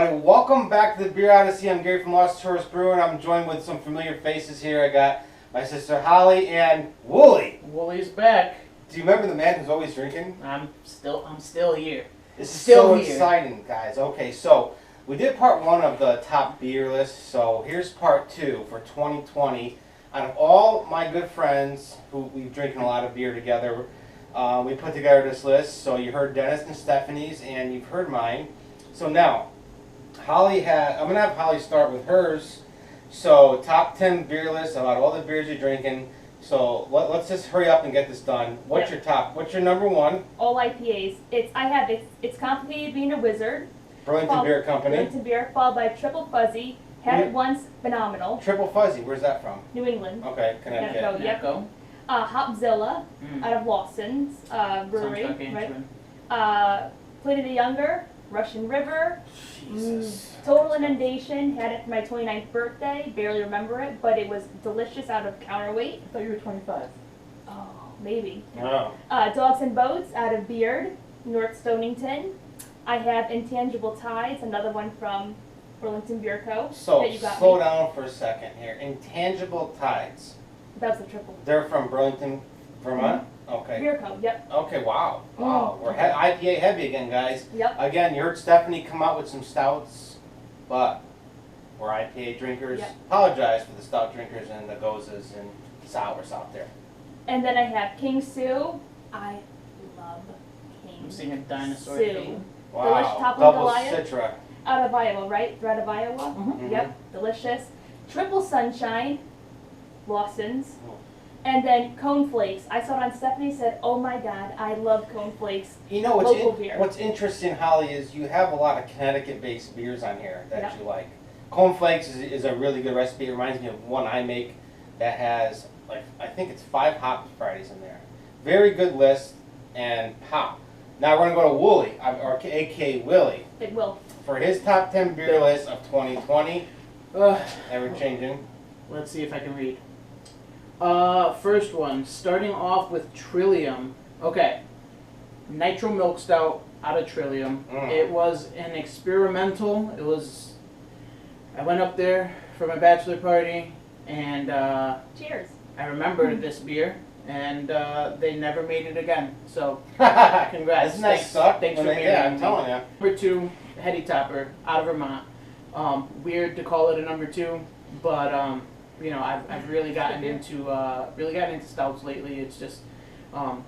everybody. Welcome back to the Beer Odyssey. I'm Gary from Lost Tourist Brewer, and I'm joined with some familiar faces here. I got my sister Holly and Willie. Willie's back. Do you remember the man who's always drinking? I'm still here. This is Still so here. exciting, guys. Okay, so we did part 1 of the top beer list, so here's part 2 for 2020. Out of all my good friends who we've drinking a lot of beer together, we put together this list. So you heard Dennis and Stephanie's, and you've heard mine. So now, I'm going to have Holly start with hers. So top 10 beer list about all the beers you're drinking. So let's just hurry up and get this done. What's your number 1? All IPAs. It's complicated being a wizard. Burlington Beer Company. Burlington Beer, followed by Triple Fuzzy. Had it once, phenomenal. Triple Fuzzy, where's that from? New England. Okay, Connecticut. Yep. Hopzilla, out of Lawson's brewery. Right? Pliny the Younger, Russian River. Jesus. Total Inundation. Had it for my 29th birthday. Barely remember it, but it was delicious out of Counterweight. I thought you were 25. Oh, maybe. Oh. Dogs and Boats out of Beard, North Stonington. I have Intangible Tides, another one from Burlington Beer Co. So, that you got slow me. down for a second here. Intangible Tides. That was the triple. They're from Burlington, Vermont? Okay. Beer Co. Yep. Okay, wow. Wow. We're IPA heavy again, guys. Yep. Again, you heard Stephanie come out with some stouts, but we're IPA drinkers. Yep. Apologize for the stout drinkers and the gozes and sours out there. And then I have King Sue. I love King I'm seeing a dinosaur Sue. theme. Delicious Wow. Toppling Double Goliath. Citra. Out of Iowa, right? They're out of Iowa. Mhm. Yep. Delicious. Triple Sunshine. Lawson's. Oh. And then Cone Flakes. I saw it on Stephanie, said, oh my God, I love Cone Flakes. You know, Local beer. what's interesting, Holly, is you have a lot of Connecticut-based beers on here that Yep. you like. Corn Flakes is a really good recipe. It reminds me of one I make that has, like, I think it's 5 hop varieties in there. Very good list, and hop. Now we're going to go to Willie, or a.k.a. Willie, It will. for his top 10 beer list of 2020. Ever-changing. Let's see if I can read. First one, starting off with Trilium. Okay. Nitro Milk Stout out of Trilium. It was an experimental. I went up there for my bachelor party, and Cheers. I remembered this beer, and they never made it again. So, congrats. Doesn't that suck? Thanks for marrying Yeah, I'm me. telling you. Number 2, Heady Topper out of Vermont. Weird to call it a number 2, but you know, I've really gotten into stouts lately. It's just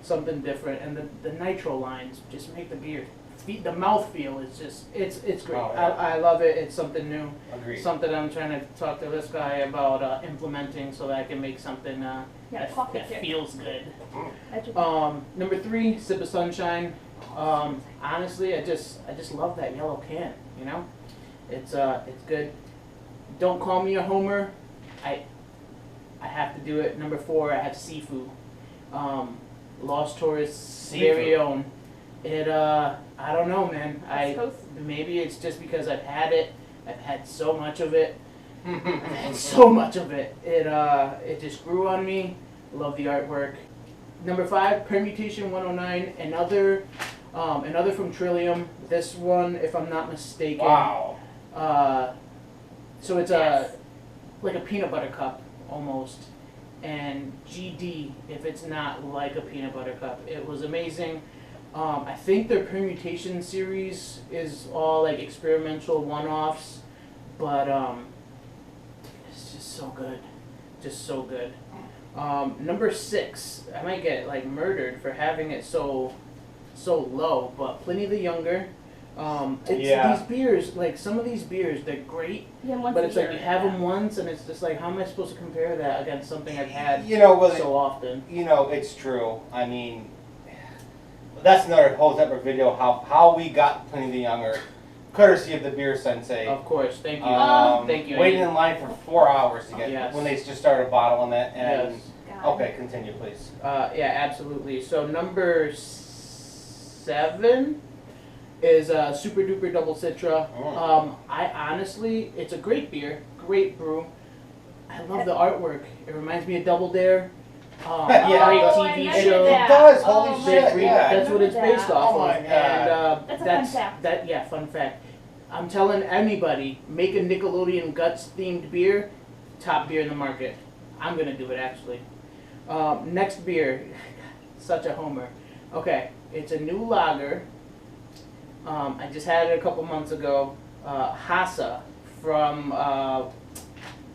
something different, and the nitro lines just make the beer. The mouthfeel is just it's great. Oh, yeah. I love it. It's something new. Agreed. Something I'm trying to talk to this guy about implementing so that I can make something that feels good. Number 3, Sip of Sunshine. Honestly, I just love that yellow can. You know, it's good. Don't call me a homer. I have to do it. Number 4, I have SIFU. Lost Tourist's very own. It I don't know, man. Maybe it's just because I've had it. I've had so much of it. It just grew on me. Love the artwork. Number 5, Permutation 109. Another from Trilium. This one, if I'm not mistaken. Wow. So it's like a peanut butter cup almost, and GD if it's not like a peanut butter cup. It was amazing. I think their Permutation series is all like experimental one-offs, but it's just so good. Number 6, I might get like murdered for having it so low, but Pliny the Younger. These beers, like some of these beers, they're great, but it's like you have them once, and it's just like, how am I supposed to compare that against something I've had so often? You know, it's true. I mean, that's another whole separate video, how we got Pliny the Younger, courtesy of the Beer Sensei. Of course, thank you. Thank you. Waiting in line for 4 hours to get when they just started bottling it. And okay, continue, please. Yeah, absolutely. So number 7 is Super Duper Double Citra. I honestly, it's a great beer, great brew. I love the artwork. It reminds me of Double Dare. Yeah, TV I show. It does. Holy Oh, shit! Great, Yeah. that's what it's based off Oh my of. God. And That's a fun fact. fun fact. I'm telling anybody, make a Nickelodeon Guts themed beer, top beer in the market. I'm gonna do it actually. Next beer, such a homer. Okay, it's a new lager. I just had it a couple months ago. Hassa from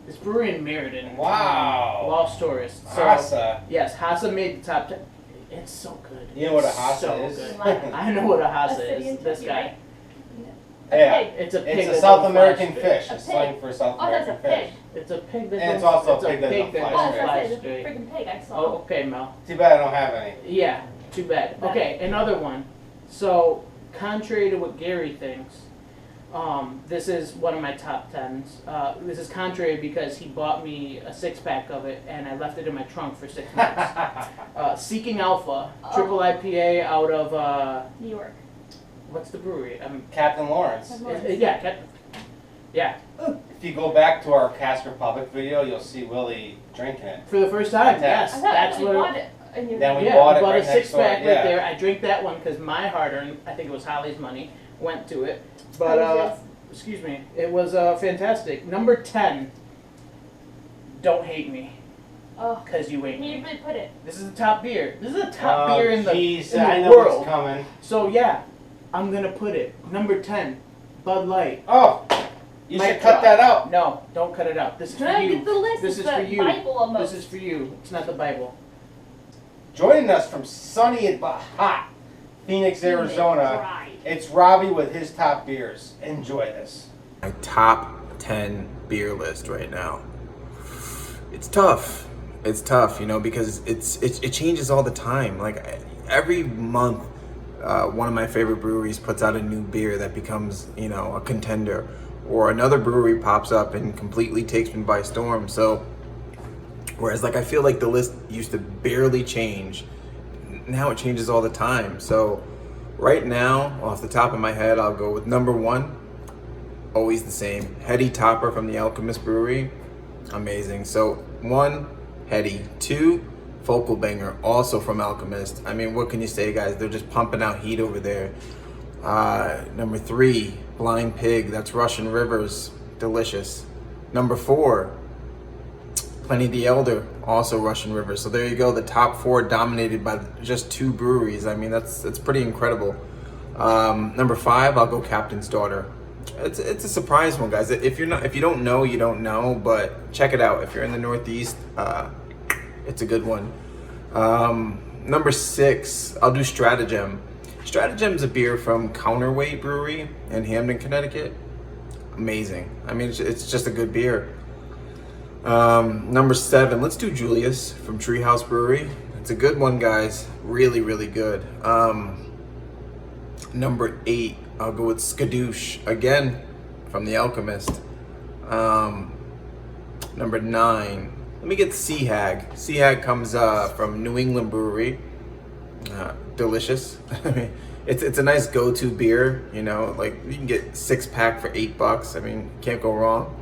this brewery in Meriden. Wow. Lost Tourist. So, Hassa. yes, Hassa made the top 10. It's so good. You know what a Hassa so is? Good. I know what a Hassa city in is. This Turkey, guy. right? Yeah. It's a pig. It's a that South don't American fly fish. straight. It's A slang pig. for South Oh, that's a American fish. pig. It's a pig that And it's don't- also a it's pig that don't that fly Oh, I was don't gonna fly say, the straight. freaking pig I saw. Oh, okay, Mel. Too bad I don't have any. Yeah, too bad. Okay, another one. So, contrary to what Gary thinks, this is one of my top 10s. This is contrary because he bought me a 6-pack of it and I left it in my trunk for 6 months. Seeking Alpha, triple IPA out of, New York. what's the brewery? Captain Lawrence. Yeah. If you go back to our Cast Republic video, you'll see Willie drinking it. For the first time, Okay. yes. I thought That's you what. bought it. And you Then we Yeah, bought we it bought right a next door. 6-pack right Yeah. there. I drank that one because my hard-earned, I think it was Holly's money, went to it. How But was excuse me, it was fantastic. Number 10. Don't hate me, Oh, cause you ain't can you me. really put it? This is the top beer. This is the top Oh, beer in the, jeez, in I the know world. what's coming. So yeah, I'm gonna put it number 10. Bud Light. Oh, you Mic should cut drop. that out. No, don't cut it out. This is for Trying to you. get the list. This It's is for the you. Bible almost. This is for you. It's not the Bible. Joining us from sunny but hot Phoenix, Arizona, Right. it's Robbie with his top beers. Enjoy this. My top 10 beer list right now. It's tough. It's tough, you know, because it changes all the time. Like every month, one of my favorite breweries puts out a new beer that becomes, you know, a contender, or another brewery pops up and completely takes me by storm. So, whereas like I feel like the list used to barely change, now it changes all the time. So, right now, off the top of my head, I'll go with number 1. Always the same. Heady Topper from the Alchemist Brewery. Amazing. So 1, Heady. 2, Focal Banger, also from Alchemist. I mean, what can you say, guys? They're just pumping out heat over there. Number 3, Blind Pig. That's Russian Rivers. Delicious. Number 4, Pliny the Elder, also Russian Rivers. So there you go. The top 4 dominated by just 2 breweries. I mean, that's pretty incredible. Number 5, I'll go Captain's Daughter. It's a surprise one, guys. If you don't know, you don't know. But check it out. If you're in the Northeast, it's a good one. Number 6, I'll do Stratagem. Stratagem's a beer from Counterweight Brewery in Hamden, Connecticut. Amazing. I mean, it's just a good beer. Number 7, let's do Julius from Treehouse Brewery. It's a good one, guys. Really, really good. Number 8, I'll go with Skadoosh, again, from The Alchemist. Number 9, let me get Sea Hag. Sea Hag comes from New England Brewery. Delicious. I mean, it's a nice go-to beer, you know, like you can get 6-pack for $8. I mean, can't go wrong.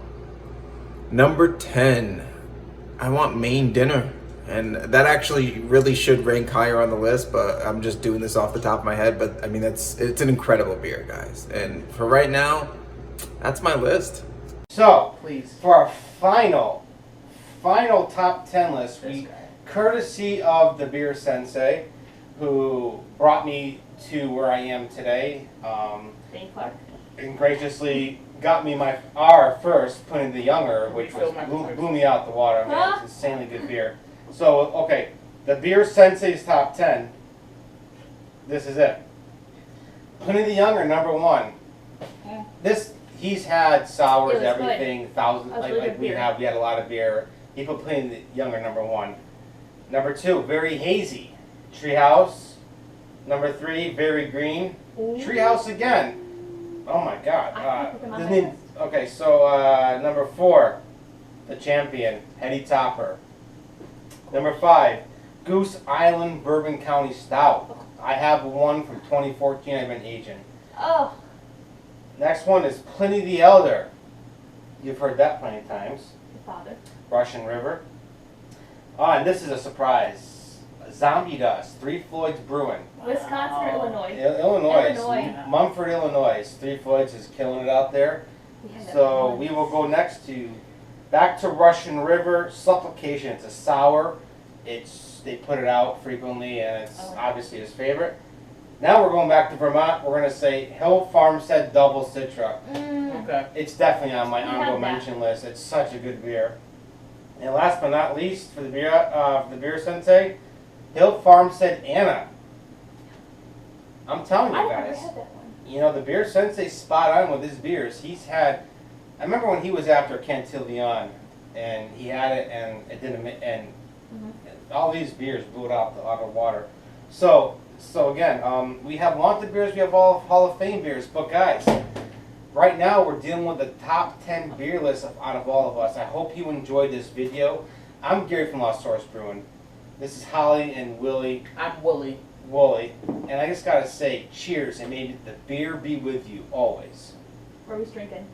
Number 10, I want Main Dinner. And that actually really should rank higher on the list, but I'm just doing this off the top of my head. But I mean, it's an incredible beer, guys. And for right now, that's my list. So, Please. for our final top 10 list, This we, guy. courtesy of the Beer Sensei, who brought me to where I am today, Dane Clark. and graciously got me our first Pliny the Younger, which Refill my blew me out the water. Man, Huh? it's insanely good beer. So, okay, the Beer Sensei's top 10. This is it. Pliny the Younger, number 1. Yeah. He's had sours, It was good. everything, thousands. That was Like, really like good we beer. had a lot of beer. He put Pliny the Younger, number 1. Number 2, very hazy. Treehouse. Number 3, very green. Treehouse again. Oh my God. I can't put them on doesn't my even- okay, so number 4, the champion, Heady Topper. Number 5, Goose Island Bourbon County Stout. I have one from 2014 I've been aging. Oh, Next one is Pliny the Elder. You've heard that plenty of times. your father. Russian River. And this is a surprise. Zombie Dust, 3 Floyds Brewing. Wisconsin or Illinois? Illinois. Illinois. Mumford, Illinois. 3 Floyds is killing it out there. We had that So one. we will go next to back to Russian River Supplication. It's a sour. They put it out frequently, and it's obviously his favorite. Now we're going back to Vermont. We're gonna say Hill Farmstead Double Citra. Okay. It's definitely on my We honorable have that. mention list. It's such a good beer. And last but not least, for the Beer Sensei, Hill Farmstead Anna. I'm telling I you never guys, had that one. you know, the Beer Sensei's spot on with his beers. I remember when he was after Cantillon, and he had it, and it didn't, and all these beers blew it out the water. So again, we have wanted beers, we have all Hall of Fame beers, but guys, right now we're dealing with the top 10 beer list out of all of us. I hope you enjoyed this video. I'm Gary from Lost Source Brewing. This is Holly and Willie. I'm Willie. And I just gotta say, cheers, and may the beer be with you always. Where we drinking?